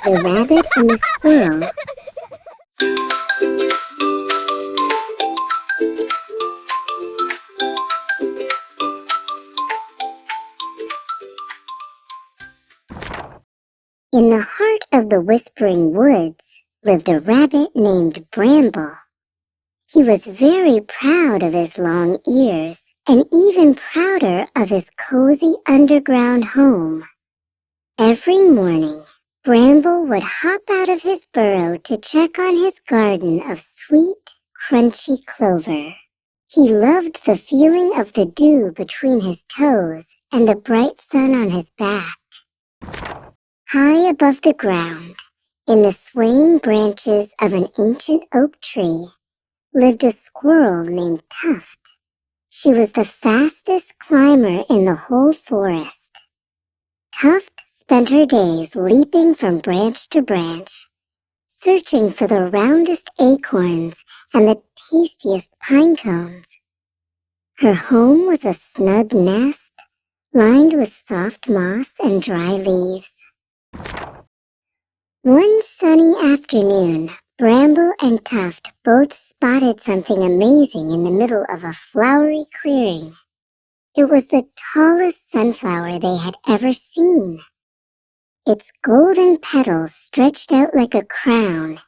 The Rabbit and the Squirrel. In the heart of the Whispering Woods lived a rabbit named Bramble. He was very proud of his long ears and even prouder of his cozy underground home. Every morning, Bramble would hop out of his burrow to check on his garden of sweet, crunchy clover. He loved the feeling of the dew between his toes and the bright sun on his back. High above the ground, in the swaying branches of an ancient oak tree, lived a squirrel named Tuft. She was the fastest climber in the whole forest. Tuft spent her days leaping from branch to branch, searching for the roundest acorns and the tastiest pine cones. Her home was a snug nest, lined with soft moss and dry leaves. One sunny afternoon, Bramble and Tuft both spotted something amazing in the middle of a flowery clearing. It was the tallest sunflower they had ever seen. Its golden petals stretched out like a crown,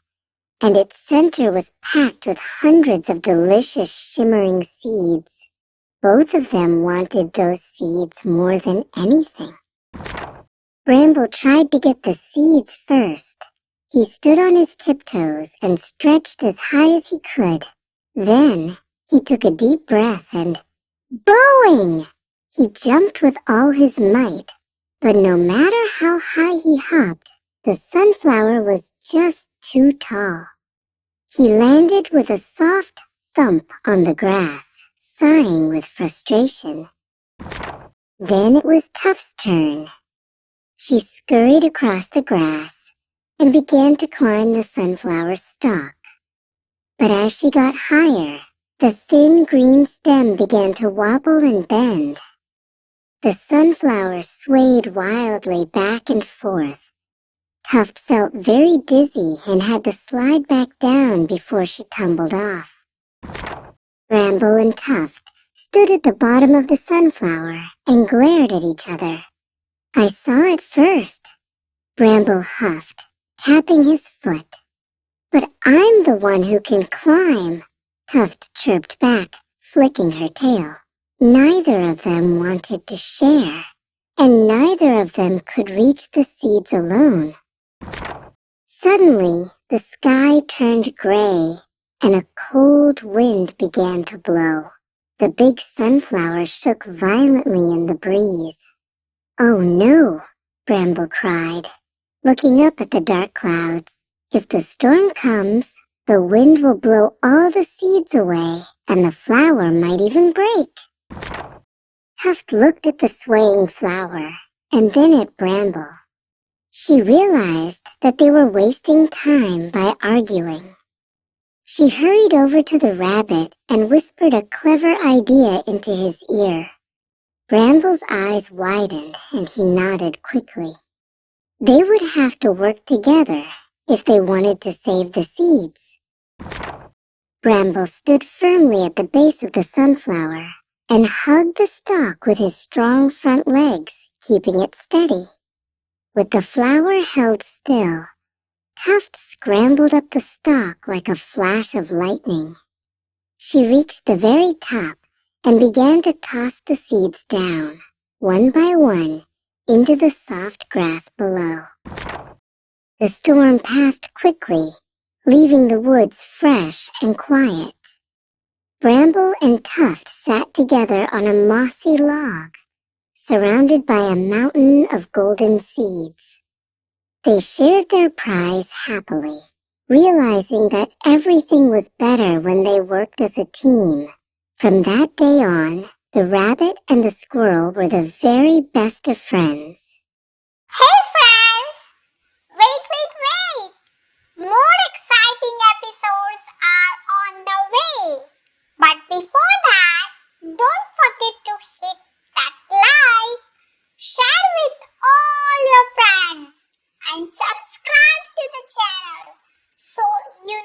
and its center was packed with hundreds of delicious shimmering seeds. Both of them wanted those seeds more than anything. Bramble tried to get the seeds first. He stood on his tiptoes and stretched as high as he could. Then he took a deep breath and, boing! He jumped with all his might, but no matter how high he hopped, the sunflower was just too tall. He landed with a soft thump on the grass, sighing with frustration. Then it was Tuft's turn. She scurried across the grass and began to climb the sunflower stalk. But as she got higher, the thin green stem began to wobble and bend. The sunflower swayed wildly back and forth. Tuft felt very dizzy and had to slide back down before she tumbled off. Bramble and Tuft stood at the bottom of the sunflower and glared at each other. "I saw it first," Bramble huffed, tapping his foot. "But I'm the one who can climb," Tuft chirped back, flicking her tail. Neither of them wanted to share, and neither of them could reach the seeds alone. Suddenly, the sky turned gray, and a cold wind began to blow. The big sunflower shook violently in the breeze. "Oh no," Bramble cried, looking up at the dark clouds. "If the storm comes, the wind will blow all the seeds away, and the flower might even break." Tuft looked at the swaying flower, and then at Bramble. She realized that they were wasting time by arguing. She hurried over to the rabbit and whispered a clever idea into his ear. Bramble's eyes widened and he nodded quickly. They would have to work together if they wanted to save the seeds. Bramble stood firmly at the base of the sunflower and hugged the stalk with his strong front legs, keeping it steady. With the flower held still, Tuft scrambled up the stalk like a flash of lightning. She reached the very top and began to toss the seeds down, one by one, into the soft grass below. The storm passed quickly, leaving the woods fresh and quiet. Bramble and Tuft sat together on a mossy log, surrounded by a mountain of golden seeds. They shared their prize happily, realizing that everything was better when they worked as a team. From that day on, the rabbit and the squirrel were the very best of friends. Hey friends! Wait! More exciting episodes are on the way. But before that, don't forget to hit that like, share with all your friends, and subscribe channel so you